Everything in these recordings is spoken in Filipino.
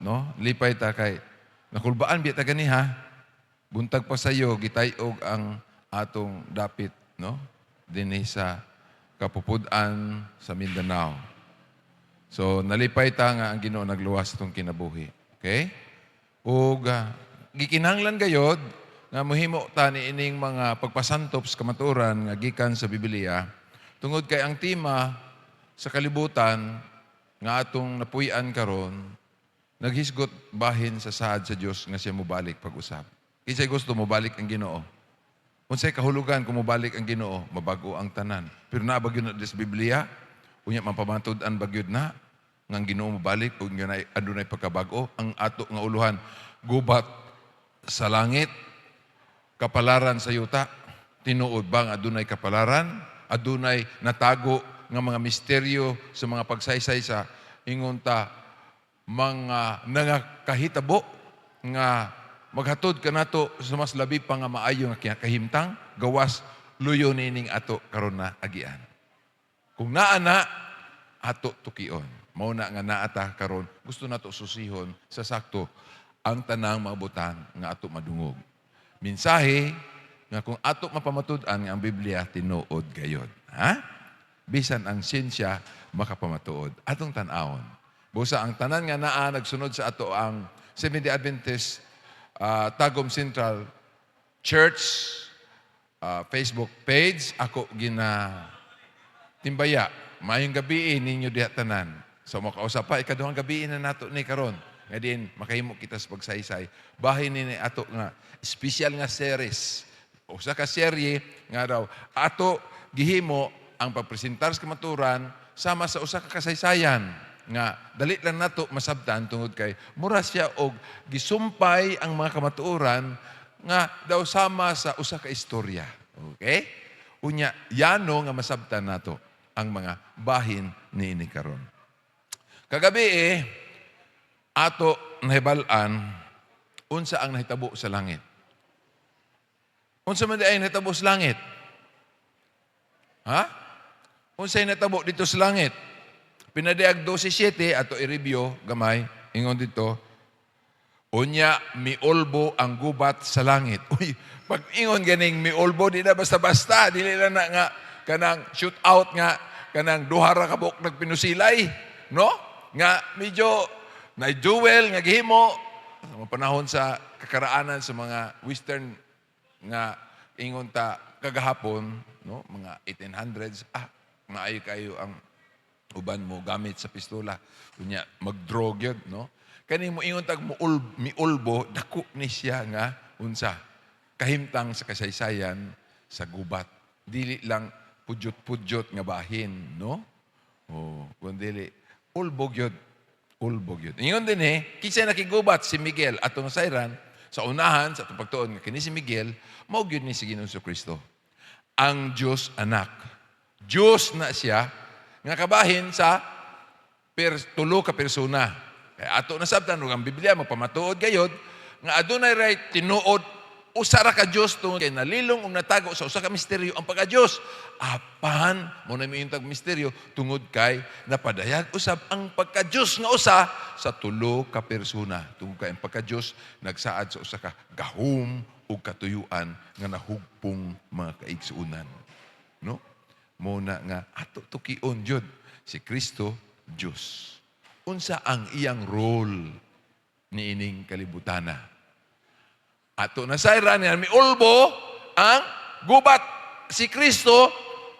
no? Lipay ta kay nakulbaan biya ta ganiha. Buntag pa sayo gitayog ang atong dapit, no? Dinhi sa Kapupudan sa Mindanao. So nalipay ta nga ang Ginoo nagluwas itong kinabuhi. Okay? Ug gikinahanglan gayod nga mohimo ta ni ining mga pagpasantop sa kamatuoran nga gikan sa Biblia tungod kay ang tema sa kalibutan nga atong napuy-an karon naghisgot bahin sa saad sa Dios nga siya mobalik pag-usab. Kisay gusto mobalik ang Ginoo. Unsay kahulugan kung mobalik ang Ginoo, mabago ang tanan. Pero naabag yun sa Biblia, unya mampamatud-an bagyod na nga ang Ginoo mobalik ug adunay pagkabago ang ato nga uluhan gubat sa langit, kapalaran sa yuta. Tinuod ba nga adunay kapalaran? Adunay natago nga mga misteryo sa mga pagsaysay sa ingon ta mga nangakahitabo nga maghatod ka nato sa mas labi pa nga maayo nga kahimtang gawas luyo nining ato karon na agian. Kung naa na ato tukion. Mao na nga naata karon gusto nato susihon sa sakto ang tanang maabutan nga ato madungog. Mensahe nga kung ato mapamatud-an nga ang Biblia tinuod gayod. Ha? Bisan ang siyensya makapamatuod. Atong tan-awon. Busa ang tanan nga naa nagsunod sa ato ang Seventh-day Adventist Tagum Central Church Facebook page. Ako timbaya. Mayong gabi ninyo diha tanan. So makausap pa, ikaduhang gabi na nato ni karon. Nga din, makahimo kita sa pagsaysay. Bahin ni ato nga, special nga series. O sa kaserye nga daw, ato gihimo ang pagpresentar sa kamaturan sama sa usa ka kasaysayan nga dali lang nato masabtan tungod kay mura siya og gisumpay ang mga kamatuoran nga daw sama sa usa ka istorya. Okay? Unya yano nga masabtan nato ang mga bahin niini karon. Kagabi ato nahibal-an unsa ang nahitabo sa langit. Unsa man ay nahitabo sa langit? Ha? Unsay nahitabo dito sa langit? Pinadiag 12:7 ato i-review gamay ingon dito. Unya miolbo ang gubat sa langit. Uy, pag ingon ganing miolbo di na basta-basta, dili lang na nga kanang shoot out nga kanang duha ra ka buok nagpinusilay, no? Nga medyo na jewel nga gihimo sa panahon sa kakaraanan sa mga western nga ingon ta kagahapon, no? Mga 1800s, maayo kayo ang uban mo gamit sa pistola. Unya mag-drog yun, no? Kani mo ingon tag miulbo, dako ni siya nga unsa kahimtang sa kasaysayan sa gubat. Dili lang pudyot-pudyot nga bahin, no? Kundi ulbog yun. Ulbog yun. Ingon din kisay nakigubat si Miguel atong sayran sa unahan sa atong pagtuon nga kini si Miguel mao gyud ni si Ginoong Kristo. Ang Dios anak. Dios na siya nga kabahin sa tulo ka persona. Kaya ato nasabtan ang Biblia magpamatuod gayod nga adunay right tinuod usa ra ka Dios tungod kay nalilong ug natago sa usa ka misteryo ang pagka-Dios. Apan mo na miintag misteryo tungod kay napadayag usab ang pagka-Dios nga usa sa tulo ka persona. Tungod kay ang pagka-Dios nagsaad sa usa ka gahom ug katuyuan nga nahugpong mga kaigsuonan. No? Muna nga ato tukion jud si Kristo Dios. Unsa ang iyang role ni ining kalibutana? Ato nasayran nga miulbo ang gubat si Kristo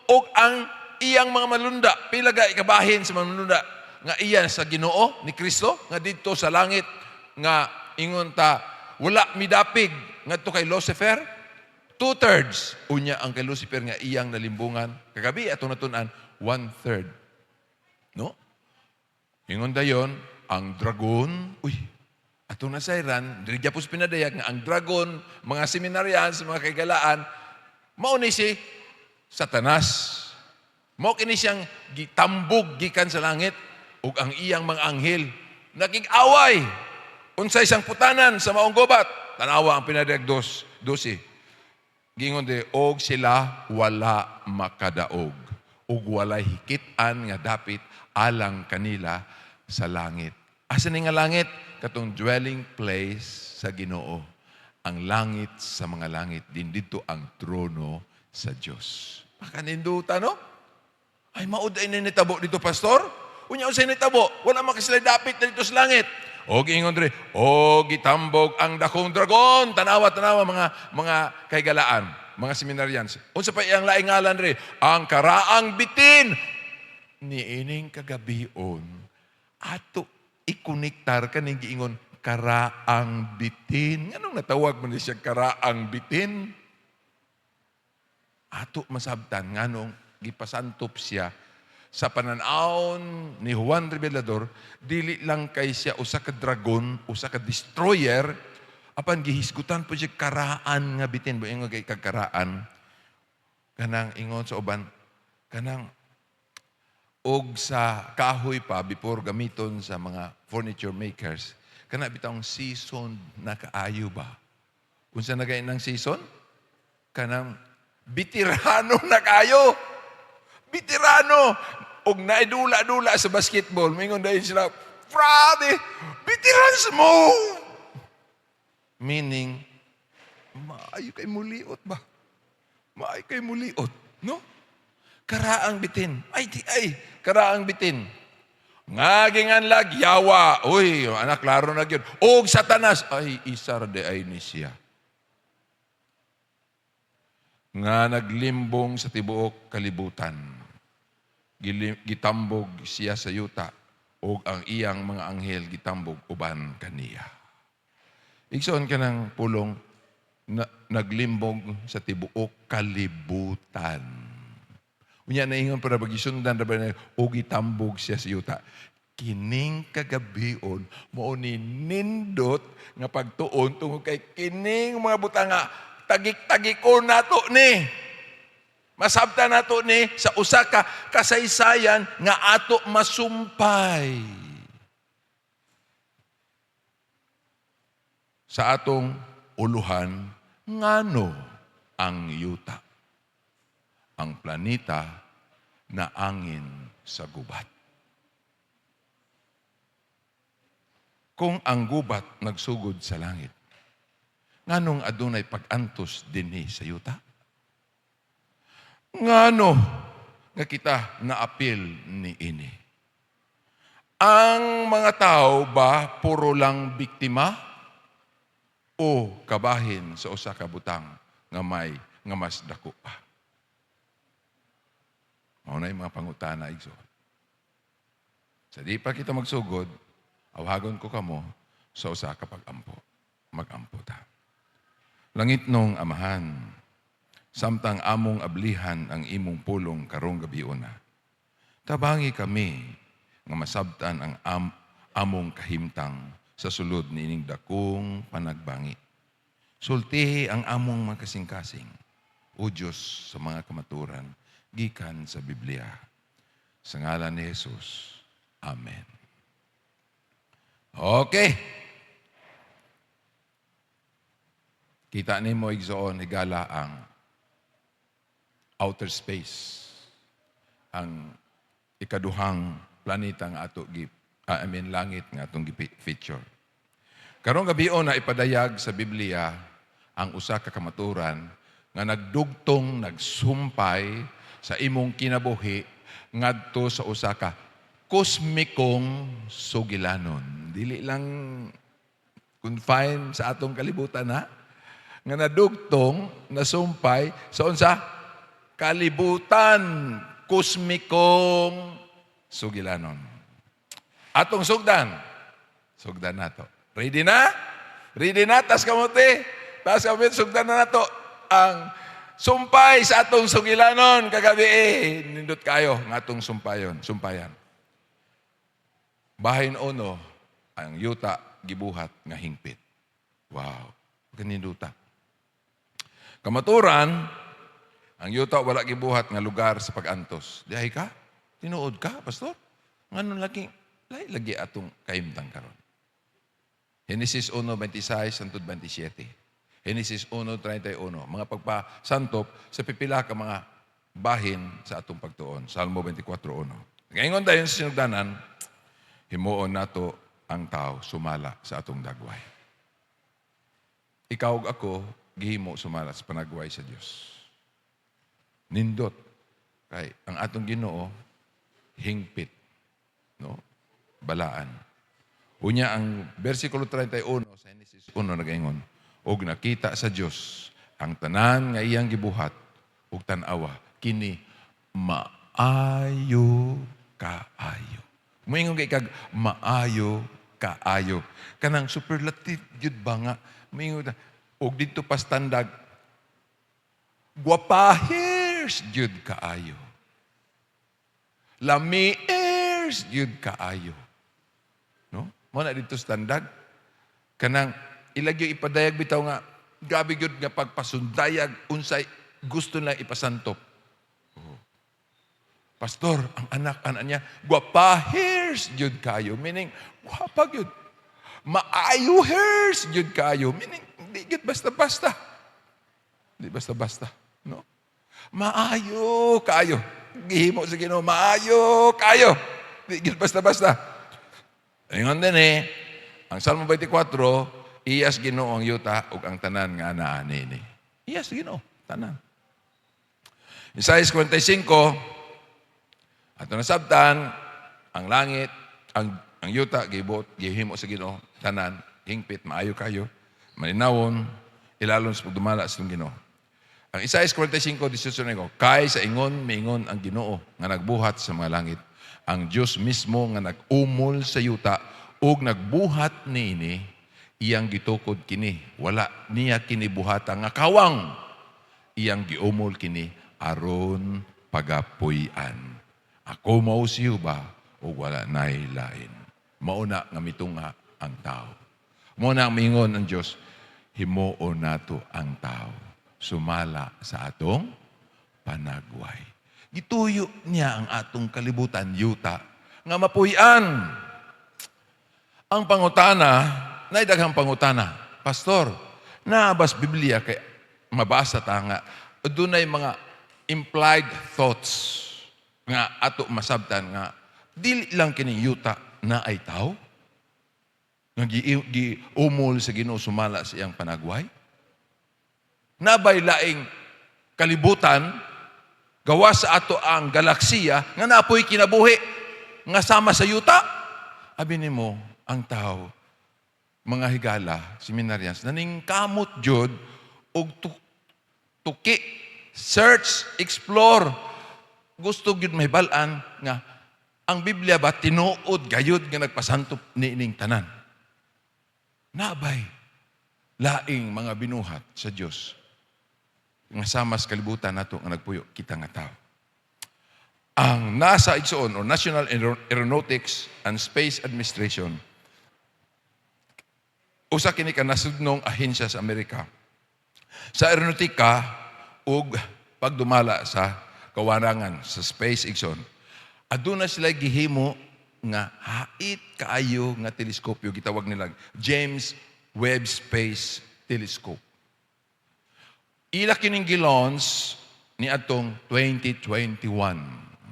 ug ang iyang mga malunda. Pila ga ikabahin sa mga malunda nga iya sa Ginoo ni Kristo nga didto sa langit nga ingon ta wala midapig ngadto kay Lucifer. 2/3 unya ang kay Lucifer nga iyang nalimbungan. Kagabi atong natun-an 1/3. No? Ingon dayon ang dragon, atong nasayran, dili gyapon pinadayag nga ang dragon, mga seminaryan sa mga kagalaan, mao ni si Satanas. Mao kini siyang gitambog gikan sa langit ug ang iyang mga anghel naging-away unsay isang putanan sa maong gubat. Tanawa ang pinadayag 12. Gingon og sila wala makadaog ug walay hikit-an nga dapit alang kanila sa langit. Asa ni nga langit? Katong dwelling place sa Ginoo. Ang langit sa mga langit, din dito ang trono sa Diyos. Makaninduta, no? Ay, mauday na nitabo dito, pastor. Unya unsay nitabo? Wala makasilay dapit na dito sa langit. O giingon dre, o gitambog ang dakong dragon. Tanawa mga kaygalaan, mga seminaryans. Unsa pa iyang laing ngalan dre? Ang karaang bitin. Niining kagabion, ato ikonektar kaning giingon karaang bitin. Anong natawag man siya karaang bitin? Ato masabtan nganong gipasantop siya sa pananawon ni Juan Revelador, dili lang kay siya usa ka dragon, usa ka destroyer, apan gihisgutan po siya karaan nga bitin. Ingon kay kagkaraan, kanang ingon sa uban, kanang og sa kahoy pa before gamiton sa mga furniture makers, kana bitong season na kaayo ba? Unsa na gay nang season? Kanang bitirano na kayo. Bitirano. Og naidula-dula sa basketball, mingon dahil sila, Frade, bitirans mo! Meaning, maayo kay muliot ba? Maayo kay muliot, no? Karaang bitin. Ay, karaang bitin. Ngagingan lag, yawa. Uy, anak, klaro na yun. Og satanas. Ay, isar de ay ni siya. Nga naglimbong sa tibuok kalibutan. Gitambog siya sa yuta. Og ang iyang mga anghel gitambog uban kaniya. Igsoon ka ng pulong naglimbong sa tibuok kalibutan. Unya na ingon para bagisundan na ba na gitambog siya sa yuta. Kining kagabion mao ni nindot nga pagtuon tungod kay kining mga butanga tagik-tagikon nato ni. Masabta nato ni sa usa ka kasaysayan nga ato masumpay. Sa atong uluhan, ngano ang yuta? Ang planeta na angin sa gubat. Kung ang gubat nagsugod sa langit, nganong adunay pag-antos dinhi sa yuta? Ngano nga kita naapil ni ini? Ang mga tao ba puro lang biktima o kabahin sa usa ka butang nga mas dako pa? Mao na yung mga pangutana igsoon. Sa di pa kita magsugod, awagon ko kamo sa usa ka pag-ampo. Mag-ampo ta. Langit nung amahan, samtang among ablihan ang imong pulong karong gabiuna. Tabangi kami nga masabtan ang among kahimtang sa sulod nining dakong panagbangi. Sultihi ang among mga kasing-kasing, o Diyos sa mga kamaturan, gikan sa Biblia. Sa ngalan ni Jesus. Amen. Okay. Kita ni mo igsoon higala ang outer space. Ang ikaduhang planeta nga ato langit nga atong feature. Karong gabion na ipadayag sa Biblia ang usa ka kamaturan nga nagdugtong, nagsumpay sa imong kinabuhi ngadto sa usa ka kosmikong sugilanon. Dili lang confine sa atong kalibutan ha. Nga nadugtong, nasumpay sa unsa kalibutan, kosmikong sugilanon. Atong sugdan nato. Ready na? Ready na? Tas kamuti. Sugdan na nato ang sumpay sa atong sugilanon kagabi nindot kayo ng atong sumpayan. Bahin uno, ang yuta gibuhat nga hingpit. Wow, kaninduta. Kamaturan, ang yuta wala gibuhat nga lugar sa pag-antos. Dihay ka? Tinuod ka, pastor? Nganon lagi atong kaimtang karon. Genesis 1:26 hangtod 27. Genesis 1:31. Mga pagpasantop sa pipila ka mga bahin sa atong pagtuon. Salmo 24:1. Ngayon dahil sa sinugdanan, himuon nato ang tao sumala sa atong dagway. Ikaw ug ako, gihimo sumala sa panagway sa Dios. Nindot. Kay ang atong Ginoo, hingpit. No? Balaan. Unya ang versikulo 31 sa Genesis 1 nagaingon, og nakita sa Dios ang tanan nga iyang gibuhat ug tan-awa kini maayo kaayo. Moingon kay kag maayo kaayo. Kanang superlative jud ba nga moingon og didto pa standard guapahers jud kaayo. Lamiers jud kaayo. No? Mo na dito standard kanang ilagyo ipadayag bitaw nga gabi gyud nga pagpasundayag unsay gusto na ipasantop. Oh. Pastor, ang anak niya guapahers jud kayo, meaning guapa gyud. Maayo hairs jud kayo, meaning di gyud basta-basta. Di basta-basta, no? Maayo kayo. Gihimo sa Ginoo, maayo kayo. Di gyud basta-basta. Ingon din ang Salmo 24, iyas Ginoo ang yuta ug ang tanan nga anaani ni. Iyas Ginoo, tanan. Isaiah 55, ato nasabtan, ang langit, ang yuta, gihimo sa Ginoo, tanan, hingpit, maayo kayo, malinawon, ilalon sa pagdumala sa Ginoo. Ang Isaiah 45, 18 ko, kay sa ingon, miingon ang Ginoo nga nagbuhat sa mga langit. Ang Diyos mismo nga nag-umol sa yuta ug nagbuhat niini, iyang gitukod kini. Wala niya kinibuhata nga kawang. Iyang giumol kini aron pagapuy-an. Ako mao si Jehova ug wala nay lain. Mauna nga mitunga ang tao. Mauna ang mingon ang Dios, himuon nato ang tao sumala sa atong panagway. Gituyo niya ang atong kalibutan yuta nga mapuy-an. Ang pangutana, naidaghang pangutana. Pastor, naabas Biblia kay mabasa ta nga dunay mga implied thoughts nga ato masabtan nga dili lang kini yuta na ay tao nga giumol sa Ginoo sumala sa iyang panagway. Nabay laing kalibutan gawa sa ato ang galaksiya nga napoy kinabuhi nga sama sa yuta. Abi nimo ang tao, mga higala, seminarians, naning kamot jud og tuki, search, explore. Gusto gyud may balaan nga ang Biblia ba tinuod gayud nga nagpasantop niining tanan. Nabay laing mga binuhat sa Dios nga sama sa kalibutan nato nga nagpuyo kita nga tao. Ang NASA igsoon or National Aeronautics and Space Administration, usa kini ka nasudnong ahensya sa Amerika sa aeronautika ug pagdumala sa kawarangan sa space igsoon. Aduna sila gihimo nga hait kaayo nga teleskopyo gitawag nila James Webb Space Telescope. Ila kining gilons ni atong 2021.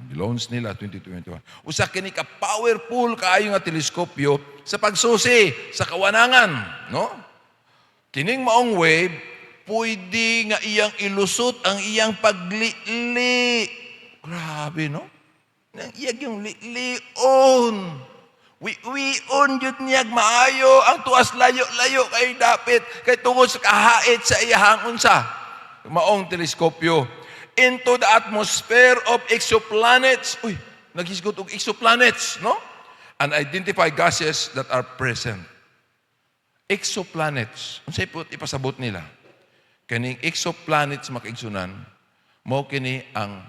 Gilons nila 2021. Usa kini ka powerful kaayo nga teleskopyo sa pagsusi sa kawanangan, no? Kining maong wave pwede nga iyang ilusot ang iyang pagli-li. Grabe, no? Nang iyag yung li-lion. Wi-wion yun niyag maayo ang tuas layo-layo kay dapit kay tungod sa kahait sa iyahang unsa. Maong teleskopyo into the atmosphere of exoplanets. Uy, naghisgot og exoplanets, no? And identify gases that are present. Exoplanets. Unsay po ipasabot nila? Kaning exoplanets makaigsunan, mao kini ang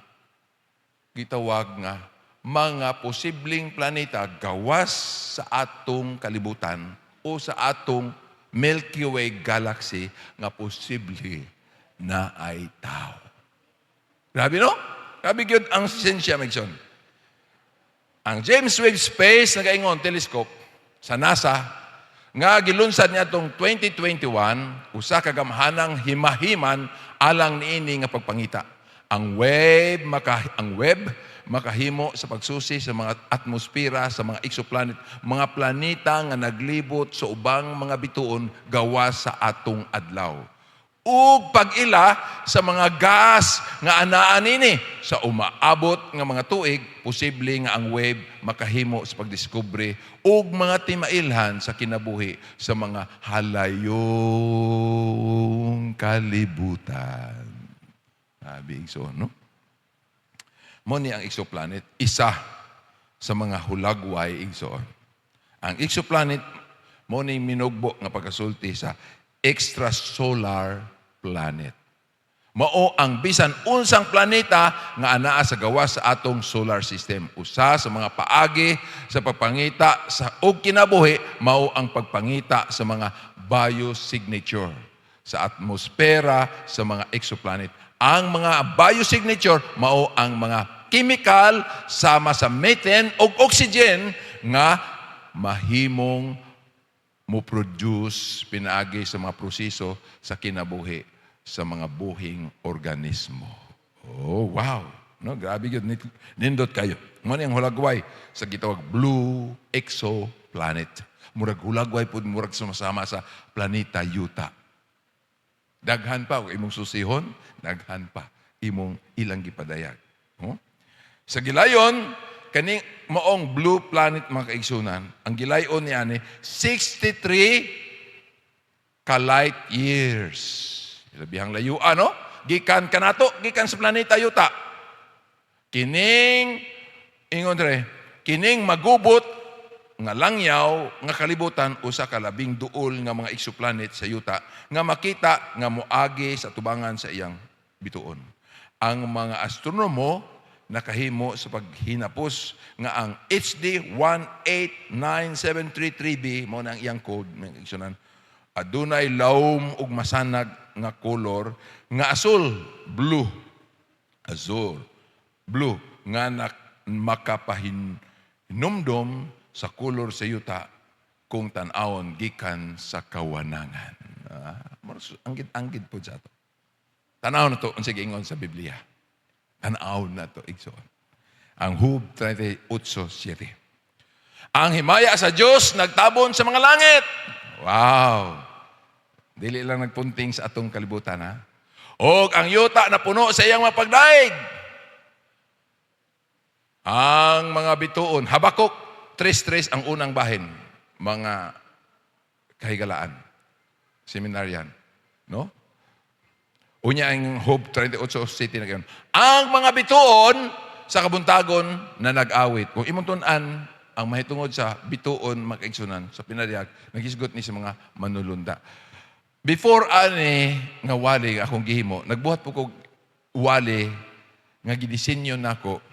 gitawag nga mga posibleng planeta gawas sa atong kalibutan o sa atong Milky Way galaxy nga posible na ay tao. Grabe, no? Grabe yun ang siyensya, Megson. Ang James Webb Space nagaingon telescope sa NASA nga gilunsad niya tong 2021 usa ka gamhanang himahiman alang niini nga pagpangita. Ang web makahimo sa pagsusi sa mga atmosfera, sa mga exoplanet, mga planeta nga naglibot sa ubang mga bituon gawa sa atong adlaw. Ug pag-ila sa mga gas nga anaan nini sa umaabot nga mga tuig, posible nga ang wave makahimo sa pagdiskubre ug mga timailhan sa kinabuhi sa mga halayong kalibutan. Sabi so, no? Mo ni ang exoplanet, isa sa mga hulagway igsoon. Ang exoplanet mo ni minugbo nga pagkasulti sa extrasolar planet. Mao ang bisan unsang planeta nga anaa sa gawa sa atong solar system. Usa sa mga paagi sa pagpangita sa og kinabuhi mao ang pagpangita sa mga biosignature sa atmosfera sa mga exoplanet. Ang mga biosignature mao ang mga chemical sama sa methane o oxygen nga mahimong mo-produce pinaagi sa mga proseso sa kinabuhi sa mga buhing organismo. Oh, wow! No, grabe yun. Nindot kayo. Muna yung hulagway sa gitawag blue exoplanet. Murag hulagway po, murag sumasama sa planeta Yuta. Daghan pa, imong susihon, daghan pa, imong ilang gipadayag. Oh? Sa gilayon, kaning maong blue planet mga kaigsunan, ang gilayon niya ni 63 ka-light years. Ilabihang layuan, no? Gikan kanato, gikan sa planeta Yuta. Kining, ingon re, kining magubot nga langyaw, nga kalibutan, usa ka labing duol nga mga exoplanet sa Yuta, nga makita nga moagi sa tubangan sa iyang bituon. Ang mga astronomo nakahimo sa paghinapos nga ang HD 189733b mo nang iyang code ng igsunan adunay lawom ug masanag nga kolor nga azul blue nga makapahinumdom sa kolor sa yuta kung tan-awon gikan sa kawanangan. Anggid po sa to. Tanaw na to unsa giingon sa Biblia. Tanaw na to, igsoon. Ang Hub 38:7. Ang himaya sa Diyos nagtabon sa mga langit. Wow! Dili lang nagpunting sa atong kalibutan, ha? O ang yuta na puno sa iyang mapagdaig. Ang mga bituon, Habakuk 3:3 ang unang bahin. Mga kahigalaan. Seminaryan. No? Unya ang Hope 38:7 na gayon. Ang mga bituon sa kabuntagon na nag-awit. Kung imong tun-an ang mahitungod sa bituon makaigsunan sa pinadiyag, nagisgot ni sa mga manulunda. Before ani nga wali akong gihimo, nagbuhat po kog wali nga gidisenyo nako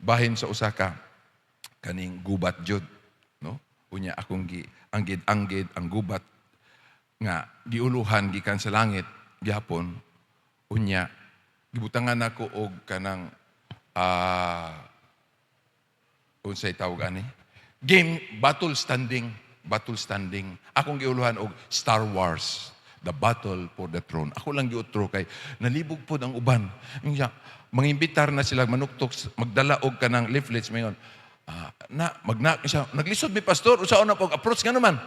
bahin sa usa ka kaning gubat jud, no? Unya akong anggid ang gubat nga giuluhan gikan sa langit gihapon, unya gibutangan ako og kanang unsay tawag ani game battle standing akong giuluhan og Star Wars, The Battle for the Throne. Ako lang giutro kay nalibog pod ang uban. Mangimbitar na sila manuktok magdala og kanang leaflets mayon. Naglisod mi pastor usaon na pag approach nga naman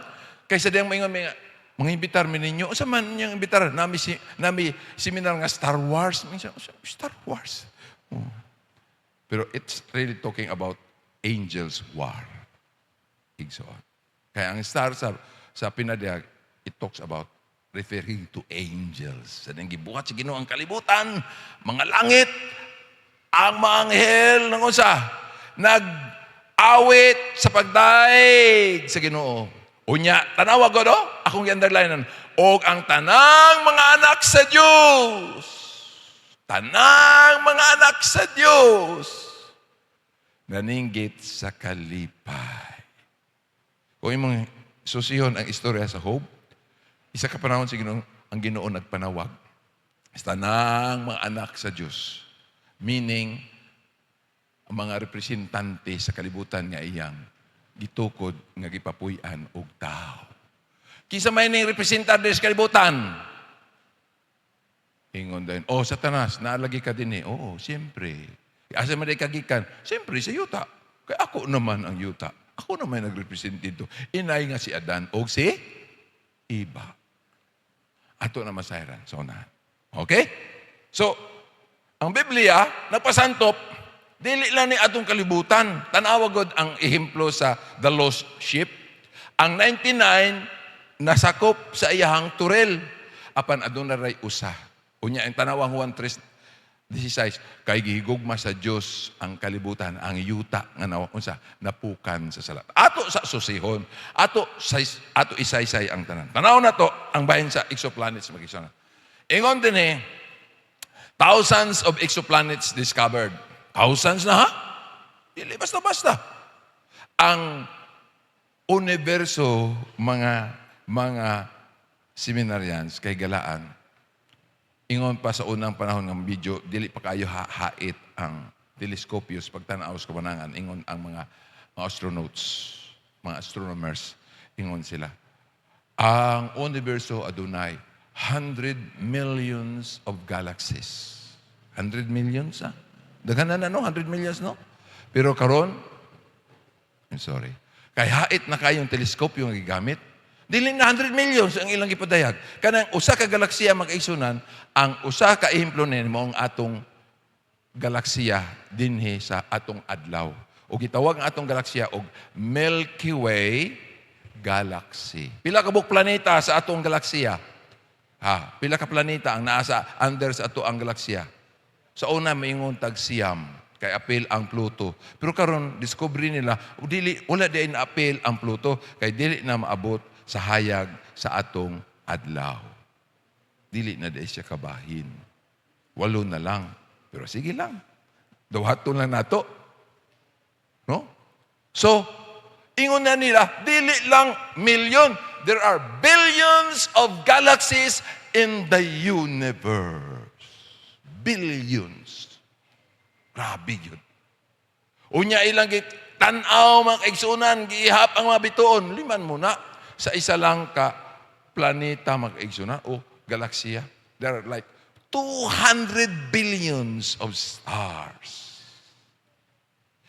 kaysa diyang maingon may mga imbitar mi ninyo. Usa man niyang imbitar? Nami seminar nga Star Wars. Star Wars. Oh. Pero it's really talking about angels war. Igsoon. Kaya ang star sa pinadiyag, it talks about referring to angels. Sa nang gibuhat sa Ginoo ang kalibutan, mga langit, ang mga anghel ng usa, nag-awit sa pagdaig sa Ginoo. Unya, tanawa ko do? Akong i-underlinean. O ang tanang mga anak sa Diyos. Tanang mga anak sa Diyos. Naninggit sa kalipay. Kung imong susihon ang istorya sa Hope, isa ka panahon sa Ginoo, ang Ginoo nagpanawag. Sa tanang mga anak sa Diyos. Meaning, ang mga representante sa kalibutan nga iyang gitukod nga gipapuy-an og tao. Kinsa may ning representante sa kalibutan? Ingon din, Satanas, naalagi ka din eh. Oo, siyempre. Asa man kagikan? Siyempre sa yuta. Kaya ako naman ang yuta. Ako naman nagrepresent dito. Inay nga si Adan o si Iba. Ato na masayran sa unahan. Okay? So, ang Biblia, nagpasantop, dili lang ni atong kalibutan. Tanawagod ang ehemplo sa the lost sheep. Ang 99, nasakop sa iyahang turel. Apan aduna ray usa. Unya, ang tanawang Juan 3:16, kay gihigugma sa Dios ang kalibutan, ang yuta nga unsa napukan sa salat. Ato sa susihon, ato isaysay ang tanan. Tanaw na to ang bahin sa exoplanets mag-isa. Ingon din thousands of exoplanets discovered. Thousands na ha? Dili basta-basta. Ang universo mga seminarians kay galaan. Ingon pa sa unang panahon ng video, dili pa kayo hait ang telescopios pagtanaw sa kabanangan. Ingon ang mga astronauts, mga astronomers, ingon sila. Ang universo adunay 100 millions of galaxies. 100 millions Daghan na 100 millions Pero karon, I'm sorry, kay hait na kayong teleskopyo nga gigamit. Dili na 100 millions ang ilang ipadayag. Kanang usa ka galaksiya mag-igsunan, ang usa ka ehemplo nimo ang atong galaksiya dinhi sa atong adlaw. O gitawag ang atong galaksiya og Milky Way galaxy. Pila ka buk planeta sa atong galaksiya? Pila ka planeta ang naa sa under sa ato ang galaksiya? Sa una maingon tag siyam kay apil ang Pluto. Pero karon discovery nila wala di na apil ang Pluto kay dili na maabot sa hayag sa atong adlaw. Dili na di siya kabahin. 8 na lang. Pero sige lang. Dawaton lang nato. No? So, ingon na nila, dili lang milyon. There are billions of galaxies in the universe. Billions. Grabe yun. Unya ilang tanaw mga kaigsunan, giihap ang mga bituon. Liman muna sa isa lang ka planeta mag-igsunan o galaksiya. There are like 200 billions of stars.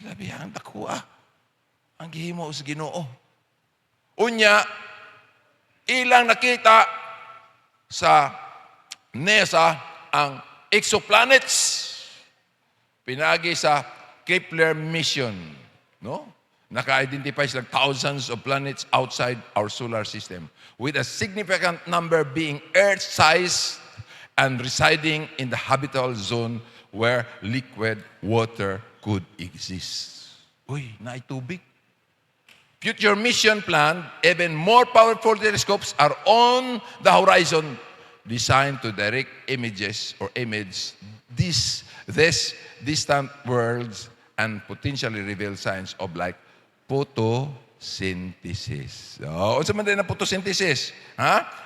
Labi ang takwa. Ang gihimo sa Ginoo. Unya, ilang nakita sa NASA ang exoplanets. Pinagi sa Kepler mission. No? Naka-identify sila thousands of planets outside our solar system with a significant number being Earth-sized and residing in the habitable zone where liquid water could exist. Uy, naitubig. Future mission plan, even more powerful telescopes are on the horizon designed to direct images or image these distant worlds and potentially reveal signs of like photosynthesis. Unsa man din ang photosynthesis?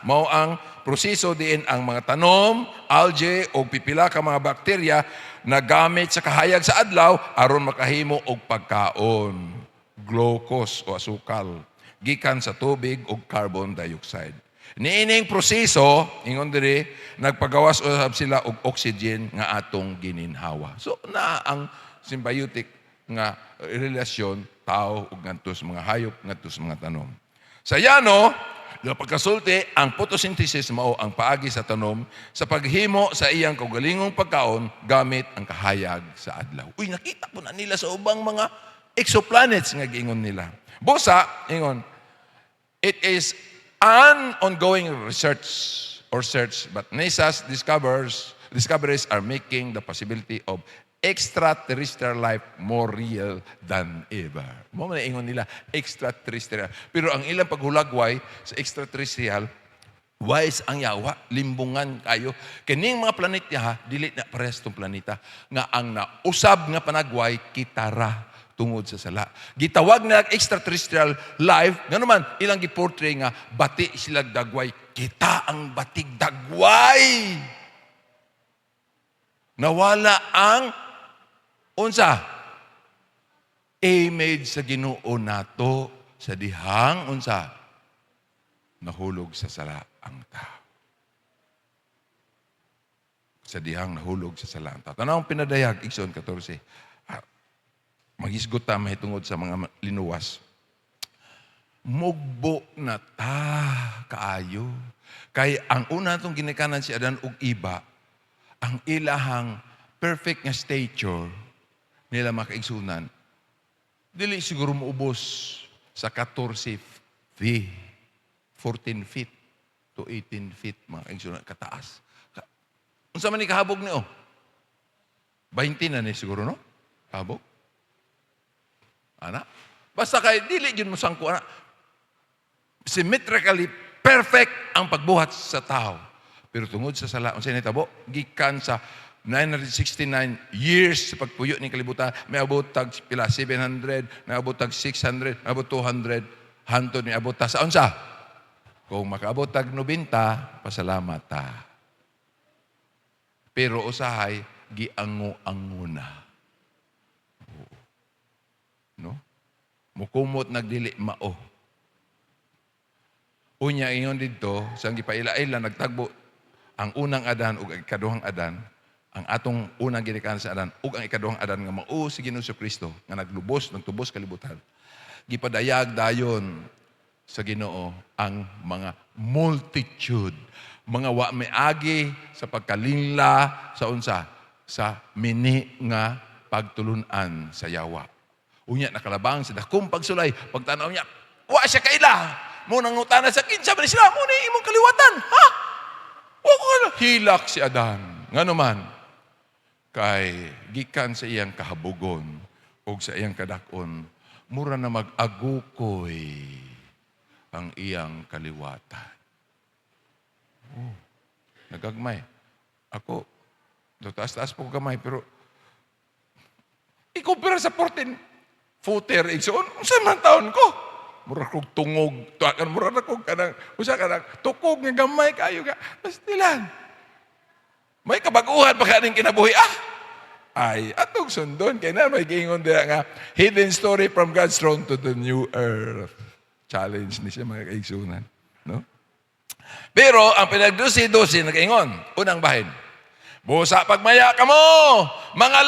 Mao ang proseso diin ang mga tanom, algae o pipila ka mga bakterya na gamit sa kahayag sa adlaw aron makahimo og pagkaon, glucose o asukal gikan sa tubig ug carbon dioxide. Niining proseso, ingon diri, nagpagawas usab sila og oxygen nga atong gininhawa. So na ang symbiotic nga relasyon tao ug ngadto sa mga hayop ngadto sa mga tanom. Sa yano, pagkasulti, ang photosynthesis mao ang paagi sa tanom sa paghimo sa iyang kaugalingong pagkaon gamit ang kahayag sa adlaw. Uy, nakita po na nila sa ubang mga exoplanets nga giingon nila. Busa, ingon, it is an ongoing research, but NASA's discoveries are making the possibility of extraterrestrial life more real than ever. Mo man ingon nila extraterrestrial. Pero ang ilang paghulagway sa extraterrestrial, wise ang yawa, limbungan kayo. Kining mga planeta dili na parehas tong planeta nga ang nausab nga panagway kitara tungod sa sala. Gitawag na extraterrestrial life, nga naman ilang giportray nga bati sila dagway. Kita ang batig dagway. Nawala ang unsa? Image sa Ginoo nato sa dihang unsa? Nahulog sa sala ang tao. sa dihang nahulog sa salanta. Tanawang pinadayag, Igsoon 14. Maghisgot ta mahitungod sa mga linuwas. Mugbo na ta kaayo. Kay ang una itong ginikanan si Adan ug Iba, ang ilahang perfect nga stature nila makaigsunan, dili siguro maubos sa 14 feet, 14 feet to 18 feet mga kaigsunan kataas. Unsa man ni kahabog niyo? 20 na ni siguro, no? Kahabog? Ana? Basta kay dili gyud mo sangko ana. Symmetrically perfect ang pagbuhat sa tao. Pero tungod sa sala, unsay nitabo? Gikan sa 969 years sa pagpuyo ni kalibutan, may abot tag pila 700, may abot tag 600, may abot 200, hantod may abot ta sa unsa? Kung makaabot tag 90, pasalamat ta. Pero usahay giango-ango na. No? Mukumot nagdili mao. Unya ingon didto sang gipaila-ila nagtagbo ang unang Adan ug ang ikaduhang Adan, ang atong unang ginikanan sa Adan ug ang ikaduhang Adan nga mao si Ginoong Kristo nga nagtubos kalibutan. Gipadayag dayon sa Ginoo ang mga multitude, mga wa miagi sa pagkalinla sa unsa sa mini nga pagtulunan sa yawa. Unya nakalabang sa dakong pagsulay, pagtanaw niya, wa siya kaila. Mo nangutana sa kinsa ba sila mo ni imong kaliwatan, ha? Wa ko hilak si Adan. Ngano man kay gikan sa iyang kahabugon ug sa iyang kadakon, mura na mag-agukoy ang iyang kaliwatan. Oh, nagagmay. Ako, taas-taas po kamay, pero ikumpira sa 14 footer, igsoon, saan man taon ko? Mura kong tungog, mura na kong kanang, usa kanang, tukog nga gamay kayo ka, pastilan. May kabaguhan pa kaning kinabuhi, ay, atong sundon, kaya na may gingon diya nga, hidden story from God's throne to the new earth. Challenge ni siya mga kaigsunan. No? Pero, ang pinagdusi-dusi, nag-ingon, unang bahin, busa pagmaya kamo, mga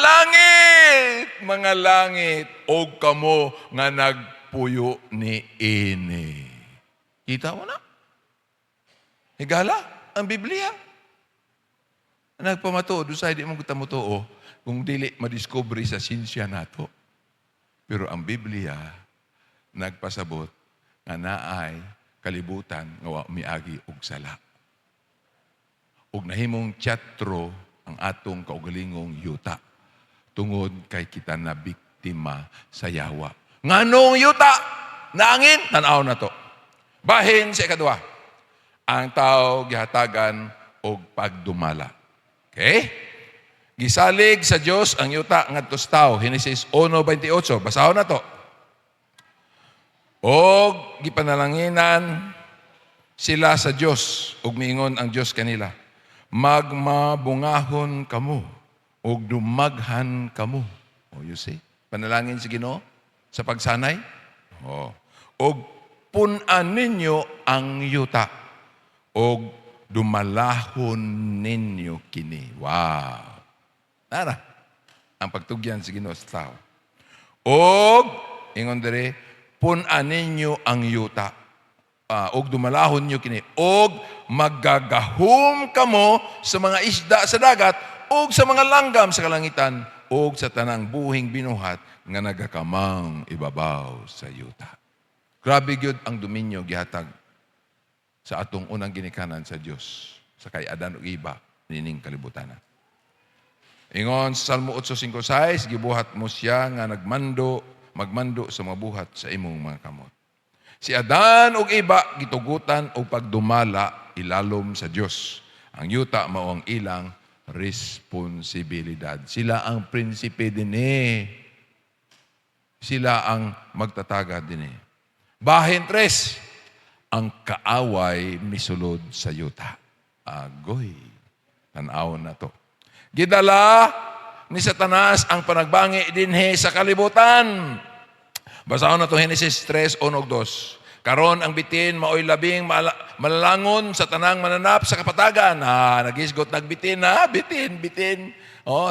langit, og kamo nga nagpuyo ni ini. Kita mo na? Higala, ang Biblia. Nagpamatuo, doon sa hindi mo kutamutuo, kung dili madiscovery sa sinsya nato. Pero ang Biblia, nagpasabot, nga naay kalibutan nga wa miagi og sala. Ug nahimong teatro ang atong kaugalingong yuta tungod kay kita na biktima sa yawa. Nganong yuta? Naangin? Tanaw na to. Bahin sa ikaduha. Ang tao gihatagan og pagdumala. Okay? Gisalig sa Dios ang yuta ngadto sa tao. Genesis 1:28. Basahon na to. Og gipanalanginan sila sa Dios ug miingon ang Dios kanila, magmabungahon kamo ug dumaghan kamo. Oh, you see? Panalangin si Ginoo sa pagsanay. Oh. Og pun-an ninyo ang yuta og dumalahon ninyo kini. Wow. Nara ang pagtugyan si Ginoo sa tao. Og ingon diri, pun-an ninyo ang yuta. Og dumalahon nyo kini. Og maggagahom kamo sa mga isda sa dagat, og sa mga langgam sa kalangitan, og sa tanang buhing binuhat nga nagakamang ibabaw sa yuta. Grabe gyud ang dominyo gihatag sa atong unang ginikanan sa Dios, sa kay Adan ug Iba nining kalibutan. Ingon sa Salmo 8:5, gibuhat mo siya nga magmando sa mabuhat sa imong mga kamot. Si Adan ug Iba gitugutan og pagdumala ilalom sa Dios. Ang yuta mao ang ilang responsibilidad. Sila ang prinsipe dinhi. Sila ang magtataga dinhi. Bahin 3, ang kaaway misulod sa yuta. Agoy. Tan-aw na to. Gidala ni Satanas ang panagbangi dinhi sa kalibutan. Basahon na to Genesis 3:1-2. Karon ang bitin maoy labing malalangon sa tanang mananap sa kapatagan. Nagisgot nagbitin na, bitin.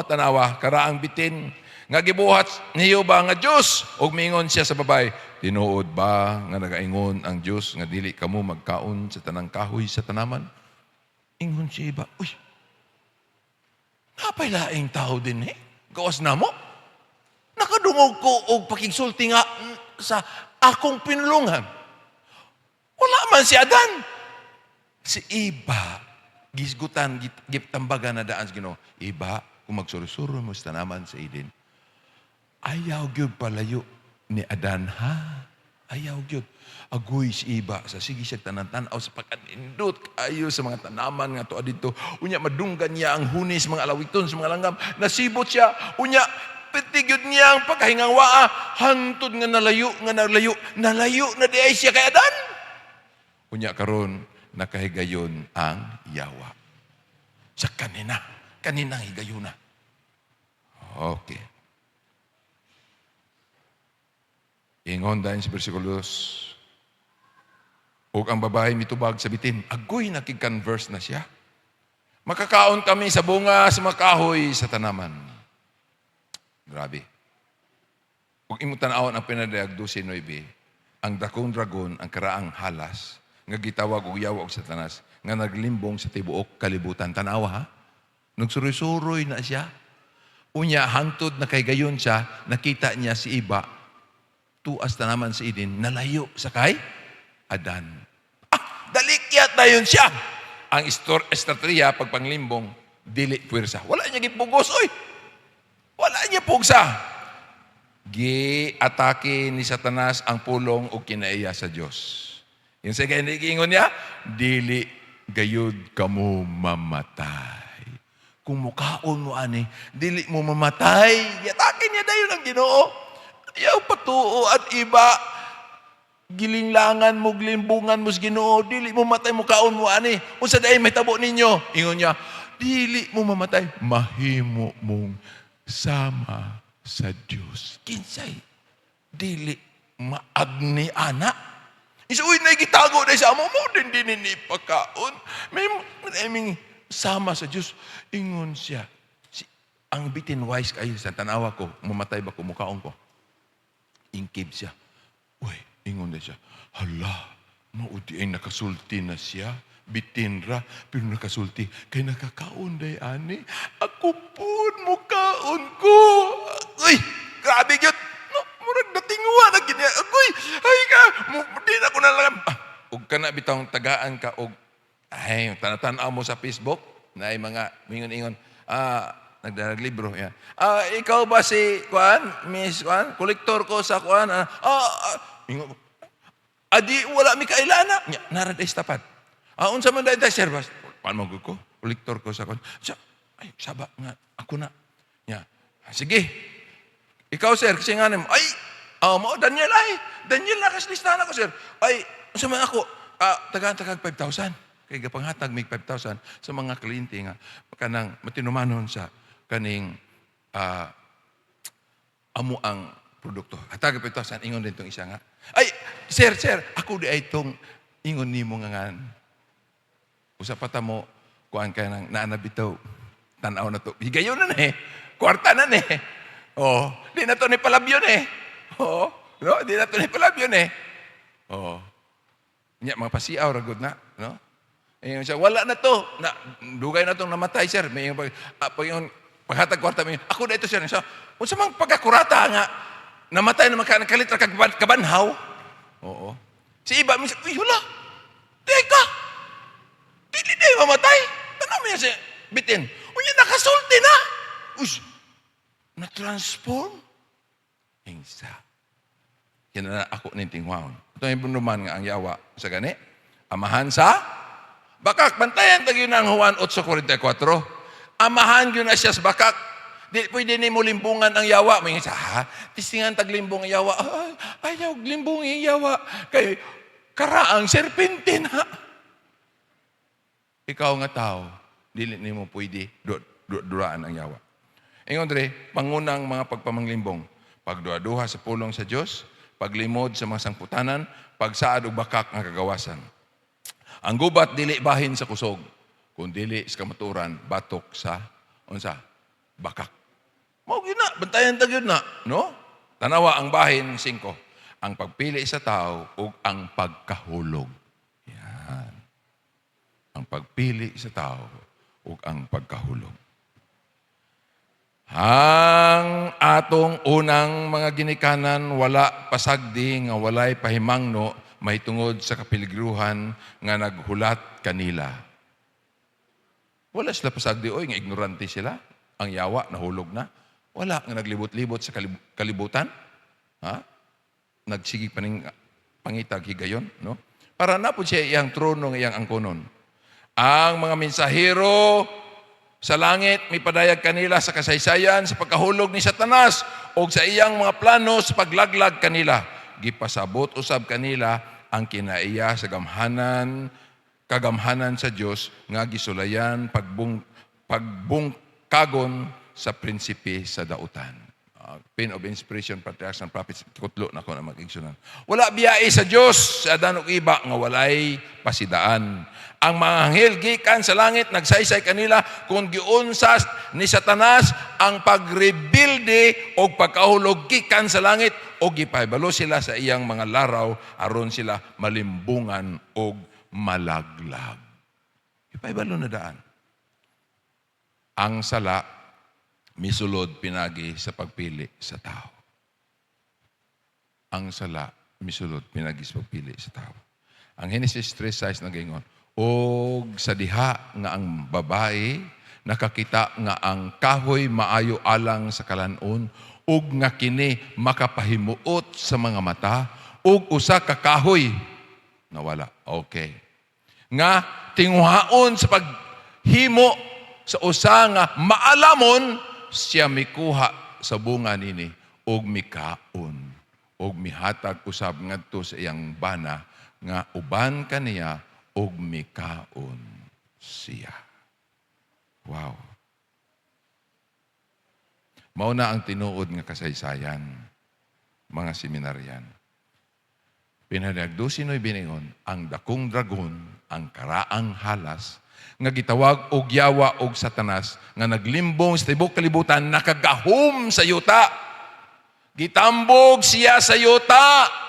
Tanawa, karaang bitin. Nga gibuhat niyo ba nga Diyos? Og mingon siya sa babay, tinuod ba nga nagaingon ang Diyos nga dili kamo magkaon sa tanang kahoy sa tanaman? Ingon siya iba, uy, napay laing tao din gawas na mo. Nakadungog ko og pakigsulti nga sa akong pinulungan. Wala man si Adan. Si Iba, gisgutan, gitambagan na daan sa Ginoo. Iba, kung magsurusuro mo sa tanaman sa Eden, ayaw gyud palayo ni Adan, ha? Ayaw gyud. Agoy si Iba sa sige siya tanan-tanaw sa pagkanindot ayo sa mga tanaman nga tuwa dito. Unya madunggan niya ang huni sa mga alawiton, sa mga langgam. Nasibot siya. Unya petigyod niya ang pagkahingang waa. Hantod nga nalayo. Nalayo na di ay siya kay Adan. Unya karon nakahigayon ang yawa. Sa kaninang higayon na. Okay. Ingon dahil sa versikulo 2. O ang babae mitubag sa bitin, agoy nakig-converse na siya. Makakaon kami sa bunga sa mga kahoy sa tanaman. Grabe. Kung imo tan-awon ang pinadayag 12:9, ang dakong dragon, ang karaang halas, nga gitawag og yawa og Satanas, nga naglimbong sa tibuok kalibutan. Tanawa ha? Nagsuroy-suroy na siya. Unya, hantod na kay gayon siya, nakita niya si Iba, tuas na naman si Eden, nalayo sa kay Adan. Dalikyat na yun siya. Ang estrategiya, pagpanglimbong, dili puwersa. Wala niya gipugos, oy! Wala niya pugsa. Gi-atake ni Satanas ang pulong o kinaiya sa Diyos. Yung sa kanigingon niya, dili gayud kamo mamatay. Kung mukaon mo ani, dili mo mamatay. Yatake niya dayon ang Ginoo. Ayaw patuo at iba. Gilinglangan mo, glimbungan mo sa Ginoo. Dili mo mamatay, mukaon mo ani. Unsa daay may tabo ninyo? Ingon niya, dili mo mamatay. Mahimo mong sama sa Diyos. Kinsay, dili maagni anak. Isuoy na gitago na sa amo mo, din ni pagkaon. May sama sa Diyos. Ingon siya. Ang bitin wise kayo sa tanawa ko, mamatay ba ko, mukaon ko? Ingkib siya. Uy, ingon na siya. Hala, maudi ay nakasulti na siya. Bitin ra, pero nakasulti. Kaya nakakaon day ani. Ako po, mukaon ko. Uy, grabe yun. Murag natinguha na gini. Agoy, ay ka, di na ko nalang. Ug ka na bitang tagaan ka, ug, ay, tanatanaw mo sa Facebook, na ay mga, mingon-ingon, nagdaraglibro, yan. Ikaw ba si, Miss, kolektor ko sa, mingon, adi, wala mi kailana. Narad ay tapat. Unsa man dahil tayo, sir, paano mo ko? Kolektor ko sa, ay, saba nga, ako na. Sige, ikaw, sir, kasi nga naman, Daniel, Daniel, nakaslistahan ako, sir. Ay, sa mga ako, tagang 5,000. Kaya gapanghatag may 5,000 sa mga kliyente nga, kanang matinumanon sa kaning amo ang produkto. Hatag 5,000, ingon din itong isa nga. Ay, sir, ako di ay itong ingon ni mo nga usapata mo, kuhaan ka ng naanabitaw, tanaw na to. Higayon na kwarta na di na to ni palabyon no? Di na to ni palabyon Nya, mga pasiaw, ragod na, no? Ayun siya, wala na to. Dugay na tong namatay, sir. May paghatag kwarta, ako na ito, sir. So, unsa mang pagkakurata nga, namatay na makalit ra kabanhaw. Oo. Si iba, uy, wala. Teka, dili na mamatay. Tanong mo yan si bitin. Uy, nakasulti na. Uy, na-transform? Hingsa. Yan na ako nintingwaon. Ito yung bunuman nga ang yawa sa gani. Amahan sa bakak. Bantayan tag yun ang Juan 8:44. Amahan yun na siya sa bakak. Di pwede ni mo limbungan ang yawa. May isa, tisingan taglimbong ang yawa. Ayaw, limbong ang yawa. Kay karaang serpente na. Ikaw nga tao, dili ni mo pwede duraan ang yawa. Ingon dre, pangunang mga pagpamanglimbong, pagduha-duha sa pulong sa Diyos, paglimod sa mga sangputanan, pagsaad og bakak nga kagawasan. Ang gubat dili bahin sa kusog, kung dili sa kamaturan batok sa unsa? Bakak. Mao gyud na, bantayan ta gyud na, no? Tanawa ang bahin 5, ang pagpili sa tao ug ang pagkahulog. Yan. Ang pagpili sa tao ug ang pagkahulog. Ang atong unang mga ginikanan wala pasagdi nga walay pahimangno mahitungod sa kapiligruhan nga naghulat kanila. Wala sila pasagdi, oy, nga ignorante sila. Ang yawa, nahulog na. Wala nga naglibot-libot sa kalibutan. Ha? Nagsigi pa ning pangitag higayon, no? Para na po siya iyang trono ng iyang angkonon. Ang mga mensahero sa langit, may padayag kanila sa kasaysayan, sa pagkahulog ni Satanas, o sa iyang mga plano sa paglaglag kanila. Gipasabot usab kanila ang kinaiya sa kagamhanan sa Dios nga gisulayan pagbungkagon sa prinsipe sa dautan. Pen of Inspiration, Patriarchs and Prophets, kutlo na ko na mag-igsunan. Wala biyai sa Dios sa danok iba nga walay pasidaan. Ang mga anghel gikan sa langit nagsaysay kanila kung giunsas ni Satanas ang pagrebilde o pagkahulog gikan sa langit o gipahibalo sila sa iyang mga laraw aron sila malimbungan o malaglag. Gipahibalo na daan. Ang sala misulod pinagi sa pagpili sa tao. Ang sala misulod pinagi sa pagpili sa tao. Ang Genesis 3:6 nagaingon, og sa diha nga ang babae nakakita nga ang kahoy maayo alang sa kalanon ug nga kini makapahimuot sa mga mata ug usa ka kahoy nawala. Okay. Nga tinguhaon sa paghimo sa usa nga maalamon siya mikuha sa bunga nini ug mikaon ug mihatag usab ngadto sa iyang bana nga uban kaniya ug mikaon siya. Wow. Mao na ang tinuod nga kasaysayan, mga seminaryan. Pinadagdusinoy biningon, ang dakong dragon, ang karaang halas, nga gitawag og yawa og Satanas, nga naglimbong sa tibok kalibutan, nakagahom sa yuta. Gitambog siya sa yuta.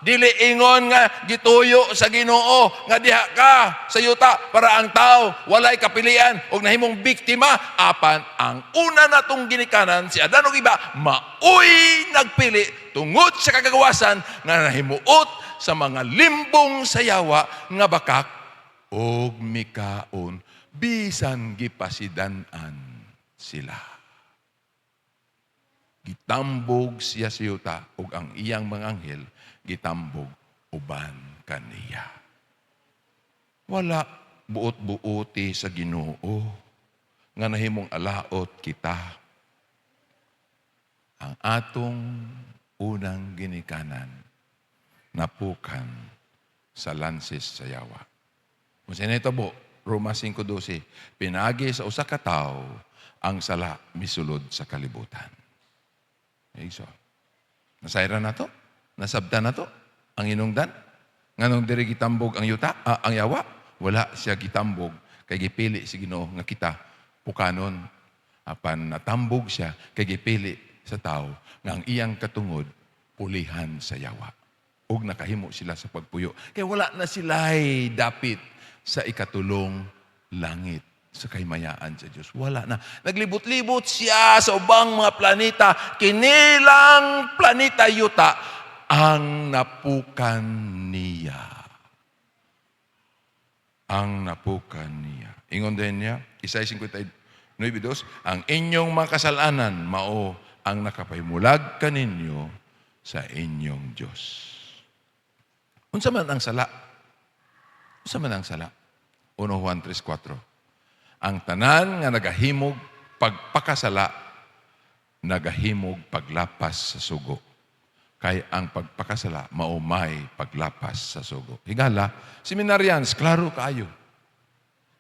Dili ingon nga gituyo sa Ginoo nga diha ka sa yuta para ang tao walay kapilian og nahimong biktima apan ang una natong ginikanan si Adan ug iba maoy nagpili tungod sa kagagawasan nga nahimuot sa mga limbong sayawa nga bakak og mikaon bisan gipasidan-an sila. Gitambog siya sa yuta ug ang iyang mga anghel gitambog uban kaniya. Wala buot-buoti sa Ginoo nga nahimong alaot kita. Ang atong unang ginikanan napukan sa lansis sa yawa. Kung sinitabo, Roma 5:12, pinagi sa usa ka tawo ang sala misulod sa kalibutan. So, nasayra na to? Nasabta na to? Ang inungdan? Nganong diri gitambog ang yuta? Ang yawa? Wala siya gitambog. Kay gipili si Ginoo nga kita pukanon. Apan natambog siya kay gipili sa tao nga ang iyang katungod pulihan sa yawa. Ug nakahimo sila sa pagpuyo. Kaya wala na sila'y dapit sa ikatulong langit sa kaymayaan sa Diyos. Wala na. Naglibot-libot siya sa ubang mga planeta. Kinilang planeta yuta ang napukan niya. Ang napukan niya. Ingon din niya, Isaiah 59:2, ang inyong mga kasalanan mao ang nakapahimulag kaninyo sa inyong Diyos. Unsa man ang sala? Unsa man ang sala? 1 Juan 3:4. Ang tanan nga nagahimog pagpakasala, nagahimog paglapas sa sugo. Kay ang pagpakasala, maumay paglapas sa sugo. Higala, seminaryans, klaro kayo.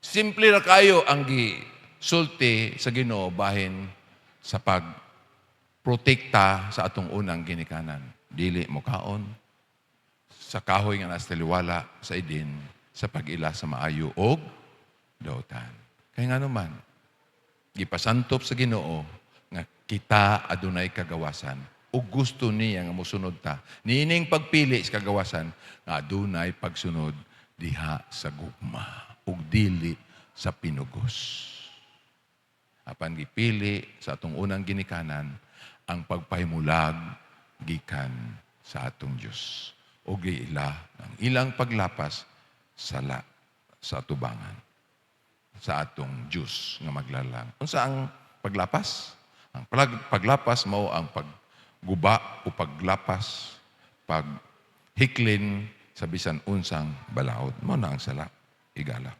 Simple na kayo ang gisulti sa Ginoo bahin sa pagprotekta sa atong unang ginikanan. dili mo kaon, sa kahoy nga nas taliwala sa idin, sa pag-ila sa maayo og dautan. Kaya nga naman, gipasantop sa Ginoo nga kita adunay kagawasan ug gusto niya nga mosunod ta. Niining pagpili sa kagawasan nga adunay pagsunod diha sa gugma ug dili sa pinugos. Apan gipili sa atong unang ginikanan ang pagpahimulag gikan sa atong Dios ug giila ang ilang paglapas sa atubangan sa atong Diyos nga maglalang. Unsa ang paglapas? Ang paglapas mao ang pagguba o paglapas, paghiklin sa bisan unsang balaod. Mao na ang sala, higala.